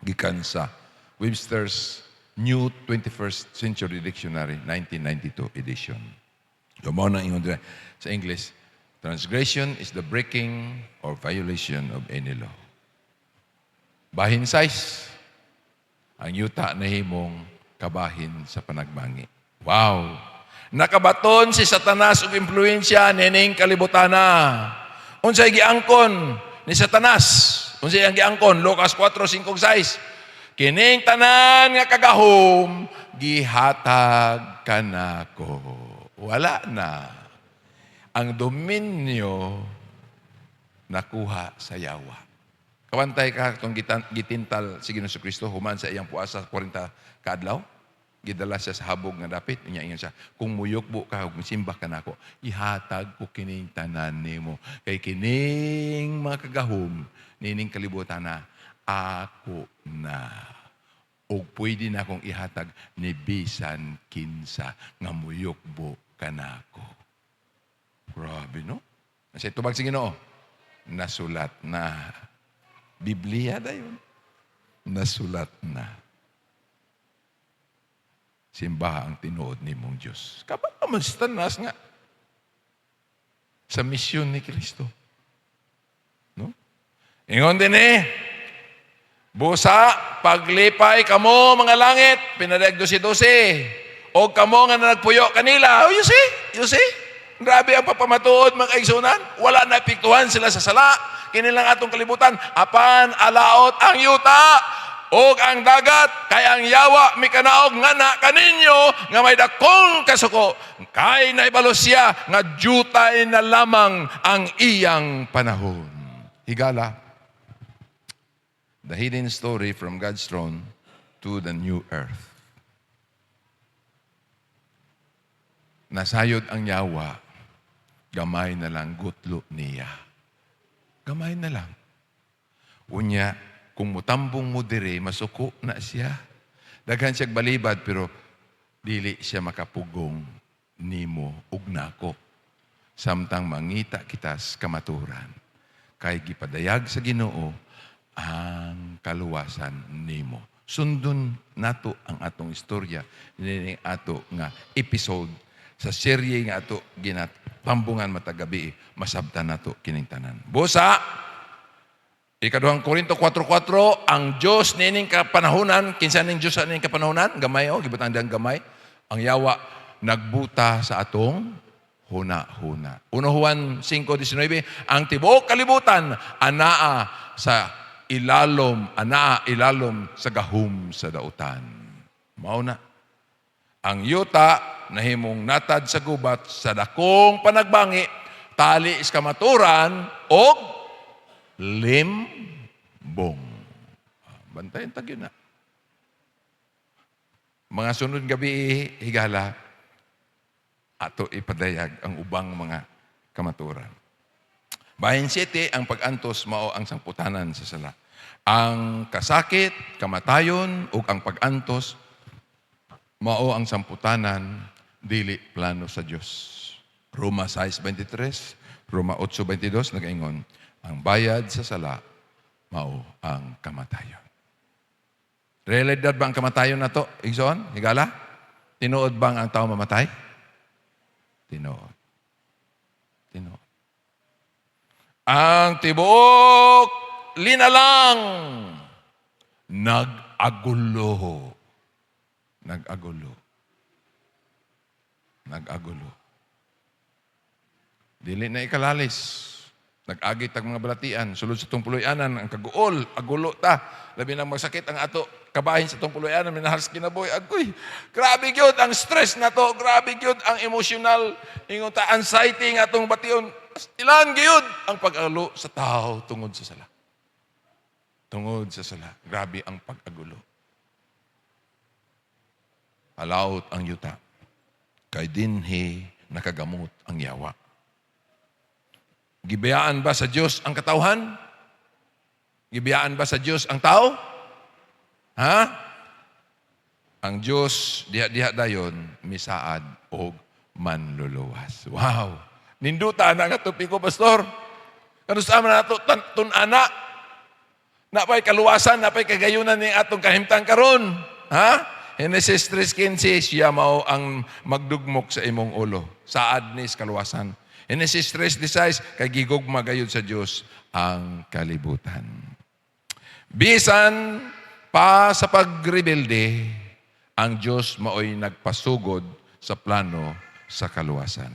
Gikan sa Webster's New 21st Century Dictionary, 1992 edition. So, mao na ingon dira sa English, transgression is the breaking or violation of any law. Bahin size, ang yuta na himong kabahin sa panagbangi. Wow! Nakabaton si Satanas og impluensya nining kalibutana. Unsay giangkon ni Satanas? Unsay ang giangkon? Lucas 4:5-6. Kining tanan nga kagahom gihatag kanako. Wala na. Ang dominyo nakuha sa yawa. Kawantay ka itong gitintal si Ginoong Kristo human sa iyang puasa 40 kaadlaw. Gidala siya sa habog nga dapit. Ingon siya, kung muyukbo ka, kung simbah ka na ako, ihatag ko kining tanan nimo. Kay kining mga kagahom, nining kalibutan na, ako na. O pwede na akong ihatag ni bisan kinsa nga muyukbo ka na ako. Grabe, no? Kasi tubag sa Ginoo, nasulat na. Biblia na yun. Nasulat na. Simbaha ang tinuod ni mong Diyos. Kapag naman tanas nga sa misyon ni Kristo. No? Ingon din busa, paglipay kamo mga langit, pinadagdo si 12. O kamo nga nagpuyo kanila. Oh, you see? Grabe ang papamatuod mga kaigsunan. Wala na epektuhan sila sa sala. Kinilang atong kalibutan. Apan, alaot ang yuta. Og ang dagat, kay ang yawa, mikanaog nga na kaninyo, nga may dakong kasuko. Kay naibalo siya, nga jutay na lamang ang iyang panahon. Higala. The hidden story from God's throne to the new earth. Nasayod ang yawa, gamay na lang gutlo niya. Gamay na lang. Unya, kung mutambong mo dire, masuko na siya. Daghan siya balibad, pero dili siya makapugong nimo ug nako. Samtang mangita kitas kamaturan. Kay gipadayag sa Ginoo ang kaluwasan nimo. Sundon nato ang atong istorya, nining ato nga episode sa serye nga ato ginatambungan matagabi, masabtan nato kining tanan. Busa, Ikaduhang Korinto 4:4, ang Diyos nining kapanahunan, kinsa ning Diyos nining kapanahunan, gamay gibutang dang gamay, ang yawa nagbuta sa atong huna-huna. 1 Juan 5:19, ang tibuok kalibutan anaa sa ilalom sa gahom sa dautan. Mao na. Ang yuta nahimong natad sa gubat sa dakong panagbangi, tali is kamaturan og limbong. Bantayan tagyo na. Mga sunod gabi, higala, ato ipadayag ang ubang mga kamaturan. Bahin 7, ang pag-antos mao ang sangputanan sa sala. Ang kasakit, kamatayon, ug ang pag-antos mao ang samputanan, dili plano sa Dios. Roma 6:23, Roma 8:22 nagaingon, ang bayad sa sala, mao ang kamatayon. Realidad ba ang kamatayon na to? Igsoon? Higala? Tinuod bang ang tao mamatay? Tinuod. Ang tibuok linalang nag-agulo. Dili na ikalalis. Nag-agit ang mga balatian, sulod sa itong puloy-anan, ang kaguol, agulo ta. Labi nang magsakit ang ato, kabahin sa itong puloy-anan, minahas kinaboy. Agoy, grabe yun ang stress na to, grabe yun ang emotional, ingon ta, anxiety nga itong bation. Ilan gyud ang pag-agulo sa tao tungod sa sala. Tungod sa sala. Grabe ang pag-agulo. Alaot ang yuta. Kay dinhi nakagamot ang yawa. Gibiyaan ba sa Diyos ang katawhan? Gibiyaan ba sa Diyos ang tao? Ha? Ang Diyos, diha-diha dayon, misaad o manluluwas. Wow! Ninduta na nga tupiko, Pastor. Kanusta man nato tunana? Napay kaluwasan, napay kagayunan ni atong kahimtang karon. Ha? Genesis 3:15, siya mao ang magdugmok sa imong ulo. Saad ni kaluwasan. Genesis 3:16, kay gigugma gayud sa Dios ang kalibutan. Bisan pa sa pagrebelde, ang Diyos mao'y nagpasugod sa plano sa kaluwasan.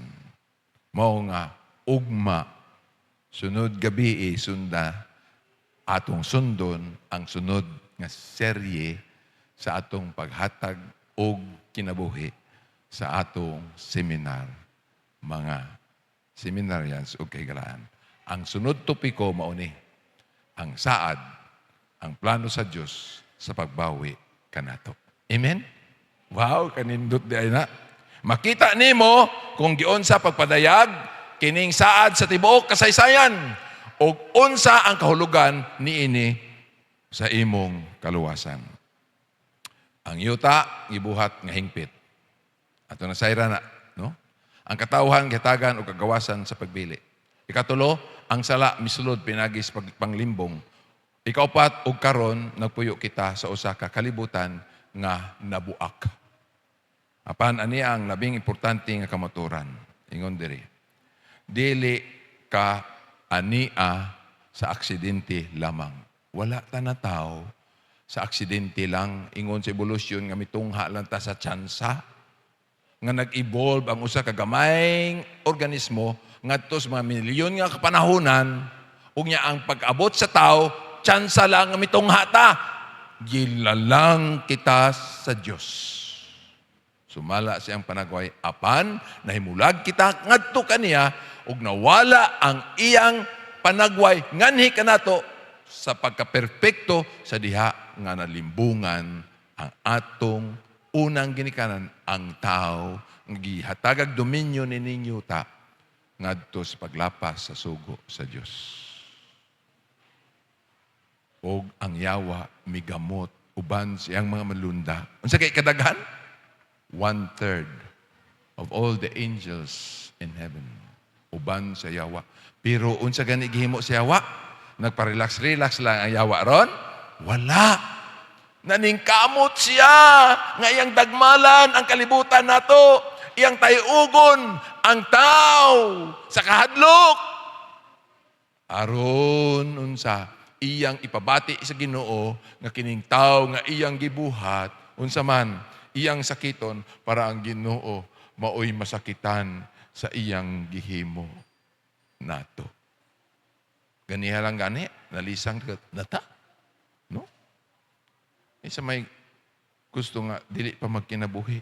Mao nga ugma sunod gabi sunda atong sundon ang sunod nga serye sa atong paghatag og kinabuhi sa atong seminar, mga seminarians o kaigalaan. Ang sunod topiko mauni, ang saad, ang plano sa Diyos sa pagbawi kanato. Amen? Wow, kanindot di ay na. Makita nimo kung giun sa pagpadayag, kining saad sa tibuok kasaysayan, o unsa ang kahulugan niini sa imong kaluwasan. Ang yuta, gibuhat nga hingpit. Ato na sayra na, no? Ang katawhan, gihatagan o kagawasan sa pagbili. Ikatulo, ang sala misulod pinagis panglimbong. Ikaupat, og karon nagpuyo kita sa usa ka kalibutan nga nabuak. Apan ani ang labing importante nga kamaturan. Ingon diri. Dili ka ania sa aksidente lamang. Wala ta na tao sa aksidente lang. Ingon sa evolusyon nga mitungha lang ta sa tsansa nga nag-evolve ang usa ka gamayng organismo ngadto sa mga milyon nga kapanahonan ug nya ang pag-abot sa tao tsansa lang nga mitungha ta, gilalang kita sa Dios. Sumala siyang panagway apan nahimulag kita ngadto kaniya ug nawala ang iyang panagway nganhi kanato sa pagkaperpekto sa diha nga nalimbungan ang atong unang ginikanan ang tao nga gihatagag dominyo ni ninyo ta ngadto sa paglapas sa sugo sa Dios. Og ang yawa migamot uban siyang mga malunda. Unsa kay kadaghan? 1/3 of all the angels in heaven uban sa yawa. Pero unsa gani gihimo sa yawa? Nagpa-relax-relax lang ang yawa ron? Wala. Naningkamot siya nga iyang dagmalan ang kalibutan nato, iyang tayugon ang tao sa kahadlok. Aron unsa iyang ipabati sa Ginoo nga kining tao nga iyang gibuhat unsa man iyang sakiton para ang Ginoo maoy masakitan sa iyang gihimo nato. Ganiha lang gani nalisang nata. No? Isa may gusto nga, dili pa magkinabuhi.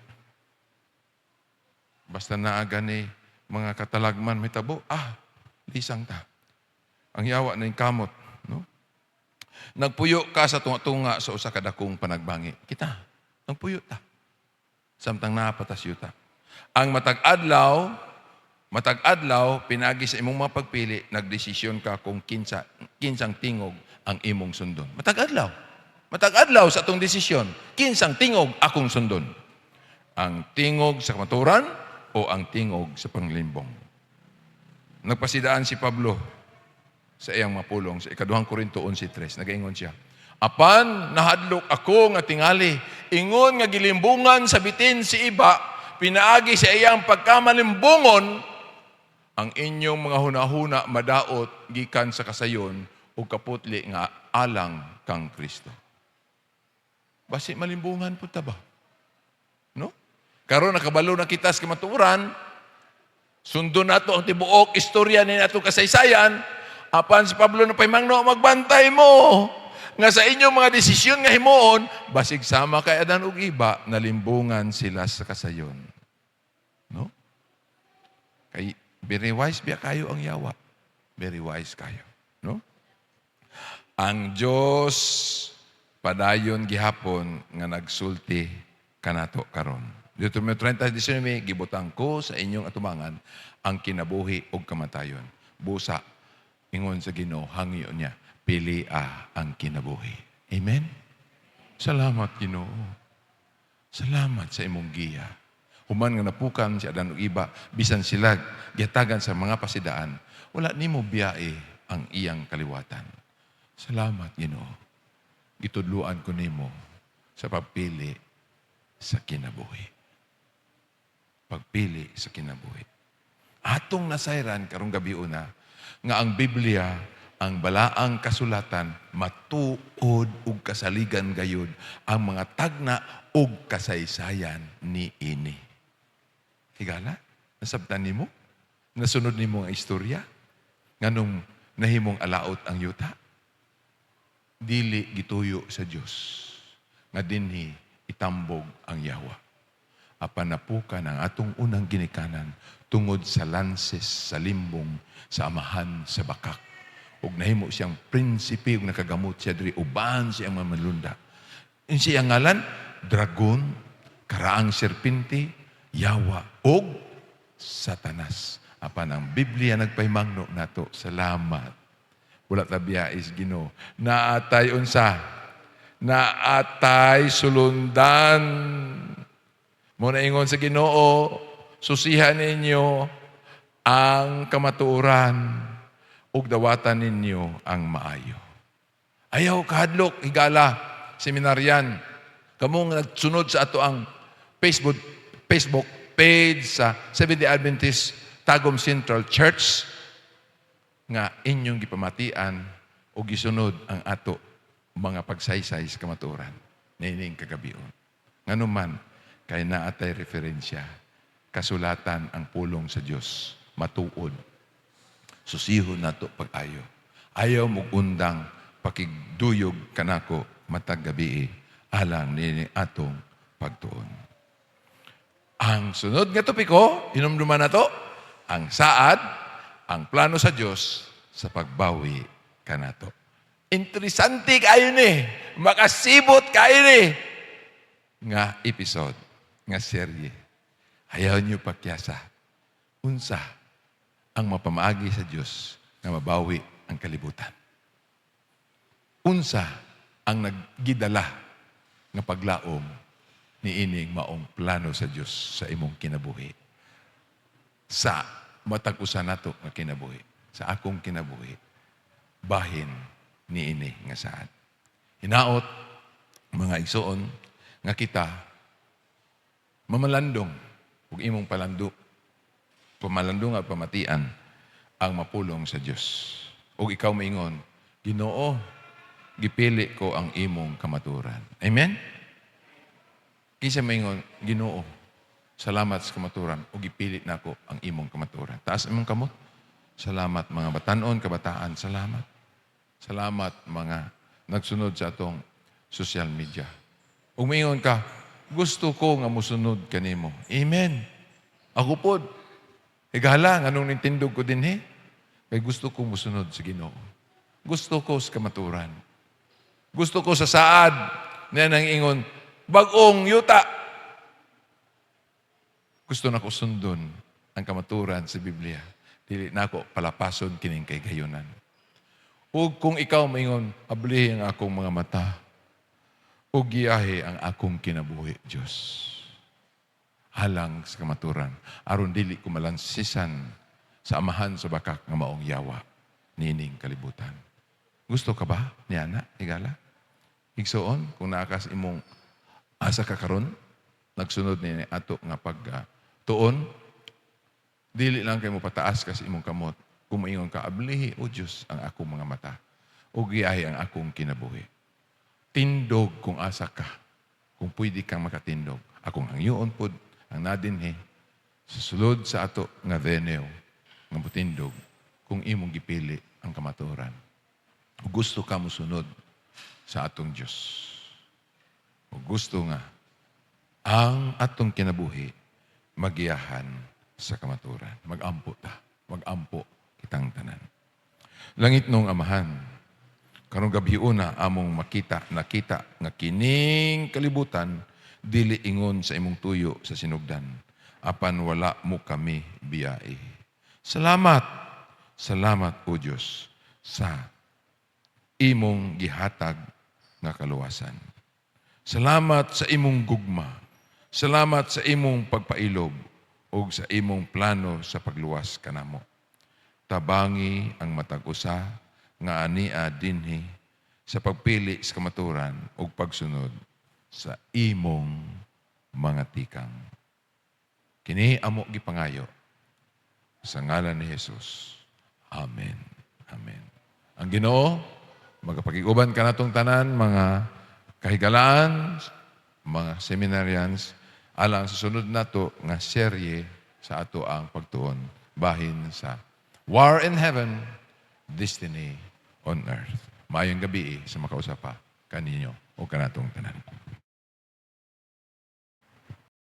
Basta naaga ni mga katalagman, may tabo, lisang ta. Ang yawa na yung kamot. No? Nagpuyo ka sa tunga sa usa ka dakong panagbangi. Kita, nagpuyo ta. Samtang napatas yuta. Ang matag-adlaw, pinagi sa imong mga pagpili, nagdesisyon ka kung kinsang tingog ang imong sundon. Matag-adlaw sa atong desisyon, kinsang tingog akong sundon. Ang tingog sa kamaturan o ang tingog sa panglimbong. Nagpasidaan si Pablo sa iyang mapulong sa 2 Korinto 11:3. Nagaingon siya, apan nahadlok ako nga tingali, ingon nga gilimbungan sa bitin si iba, pinaagi sa iyang pagkamalimbungon, ang inyong mga hunahuna madaot gikan sa kasayon o kaputli nga alang kang Kristo. Basi malimbungan po ta ba? No? Karon nakabalo na kita sa kamaturan, Sundo nato ang tibuok istorya ni nato kasaysayan, apan si Pablo na pahimangno, magbantay mo nga sa inyong mga desisyon nga himuon, basig sama kay Adan ug iba, nalimbungan sila sa kasayon. No? Kay very wise biya kayo ang yawa. Very wise kayo. No? Ang Diyos padayon gihapon nga nagsulti kanato karon. Deuteronomio 30:19, gibutang ko sa inyong atumangan ang kinabuhi ug kamatayon. Busa ingon sa Ginoo hangyo niya, pilia ang kinabuhi. Amen. Salamat Ginoo. Salamat sa imong giya. Human nga napukan si Adan ug iba, bisan sila gihatagan sa mga pasidaan, wala nimo biyae ang iyang kaliwatan. Salamat Ginoo. Gitudluan ko nimo sa pagpili sa kinabuhi. Pagpili sa kinabuhi. Atong nasayran karong gabi una nga ang Biblia, ang balaang kasulatan, matuod ug kasaligan gayud ang mga tagna ug kasaysayan ni ini. Higala, nasabtan nimo? Nasunod nimo ang istorya? Nganong nahimong alaot ang yuta? Dili gituyo sa Dios nga dinhi itambog ang yawa. Apan napukan ang atong unang ginikanan tungod sa lances, sa limbong, sa amahan, sa bakak. Ug nahimo siyang prinsipe ug nakagamot siya diri uban siyang mamalunda. Siyang ngalan, dragon, karaang serpente, yawa, ug Satanas. Apan ang Biblia nagpahimangno nato, salamat. Wala tabiya is Ginoo. Naatay unsa? Naatay sulundan. Muna ingon sa Ginoo, susihan ninyo ang kamatuoran ug dawatan ninyo ang maayo. Ayaw kahadlok, higala, seminaryan. Kamong nagsunod sa ato ang Facebook page sa Seventh-day Adventist Tagum Central Church nga inyong gipamatian o gisunod ang ato mga pagsaysay sa kamatuoran. Nining kagabion. Nganuman, kay naatay referensya, kasulatan ang pulong sa Dios, matuod. Susihon nato pag-ayo. Ayaw mo undang pakigduyog kanako matag gabi alang ni atong pagtuon. Ang sunod nga topiko, hinumduman nato, ang saad, ang plano sa Dios sa pagbawi kanato. Interesante kayo ni, makasibot kayo ni nga episode, nga serye. Ayaw niyo pakyasa. Unsa ang mapamaagi sa Dios nga mabawi ang kalibutan. Unsa ang naggidala nga paglaom ni ining maong plano sa Dios sa imong kinabuhi. Sa matag usa nato nga kinabuhi, sa akong kinabuhi, bahin ni ini nga saad. Hinaot mga igsoon nga kita mamalandong ug imong pamalandong at pamatian ang mapulong sa Dios. Ug ikaw maingon, Ginoo, gipili ko ang imong kamaturan. Amen? Kisa maingon, Ginoo, salamat sa kamaturan ug gipili nako ang imong kamaturan. Taas imong kamot. Salamat mga batanon, kabataan, salamat. Salamat mga nagsunod sa atong social media. Ug maingon ka, gusto ko nga musunod kanimo. Amen. Ako pod, higala, anong nintindog ko din kay gusto ko musunod sa Ginoo. Gusto ko sa kamaturan. Gusto ko sa saad na nang ingon, bagong yuta. Gusto na ko sundon ang kamaturan sa Biblia. Dili na ako palapason kining kay gayunan. Ug kung ikaw maingon, ablihi ang akong mga mata, ug giyahe ang akong kinabuhi, Diyos. Halang sa kamaturan, aron dili ko malansisan sa amahan sa bakak nga maong yawa, nining kalibutan. Gusto ka ba niana, higala? Igsoon, kung naakas imong asa ka karon, nagsunod ni ato nga pagtuon, dili lang kay mo pataas kasi imong kamot. Kung maingon ka, ablihi, O Diyos, ang akong mga mata. O giyahe ang akong kinabuhi. Tindog kung asa ka. Kung pwede kang makatindog. Akong hangyoon pod, ang nadinhi, sa sulod sa ato nga venue, nga butindog, kung imong gipili ang kamatuoran. Ug gusto ka mo sunod sa atong Diyos. Ug gusto nga ang atong kinabuhi magiyahan sa kamatuoran. Mag-ampo ta. Mag-ampo kitang tanan. Langit nung Amahan, karong gabi una among nakita nga kining kalibutan dili ingon sa imong tuyo sa sinugdan. Apan wala mo kami biyai. Salamat. Salamat o Diyos sa imong gihatag nga kaluwasan. Salamat sa imong gugma. Salamat sa imong pagpailob o sa imong plano sa pagluwas kanamo. Tabangi ang matag usa nga ania dinhi sa pagpili sa kamaturan o pagsunod sa imong mga tikang. Kini amo gipangayo sa ngalan ni Jesus. Amen. Amen. Ang Ginoo magapakiguban ka natong tanan, mga kahigalaan, mga seminarians, alang sa sunod nato nga serye sa ato ang pagtuon bahin sa War in Heaven, Destiny on Earth. Maayong gabi sa makausapa kaninyo o kanatong tanan.